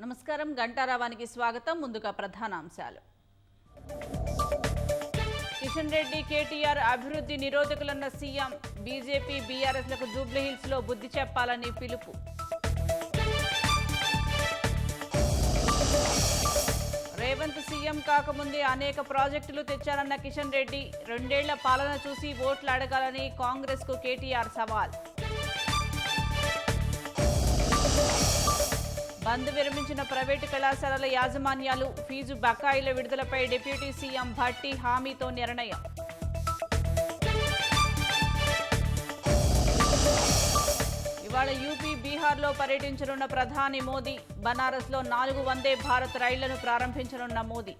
నమస్కారం గంటారావానికి స్వాగతం. ముందుగా ప్రధానాంశాలు. కిషన్ రెడ్డి కేటీఆర్ అభివృద్ధి నిరోధకులన్న సీఎం. బీజేపీ బీఆర్ఎస్లకు జూబ్లీహిల్స్ లో బుద్ధి చెప్పాలని పిలుపు. రేవంత్ సీఎం కాకముందే అనేక ప్రాజెక్టులు తెచ్చారన్న కిషన్ రెడ్డి. 2 ఏళ్ల పాలన చూసి ఓట్లు అడగాలని కాంగ్రెస్ కు కేటీఆర్ సవాల్. బంద్ విరమించిన ప్రైవేటు కళాశాలల యాజమాన్యాలు. ఫీజు బకాయిల విడుదలపై డిప్యూటీ సీఎం భట్టి హామీతో నిర్ణయం. ఇవాళ యూపీ బీహార్లో పర్యటించనున్న ప్రధాని మోదీ. బనారస్లో 4 వందే భారత్ రైళ్లను ప్రారంభించనున్న మోదీ.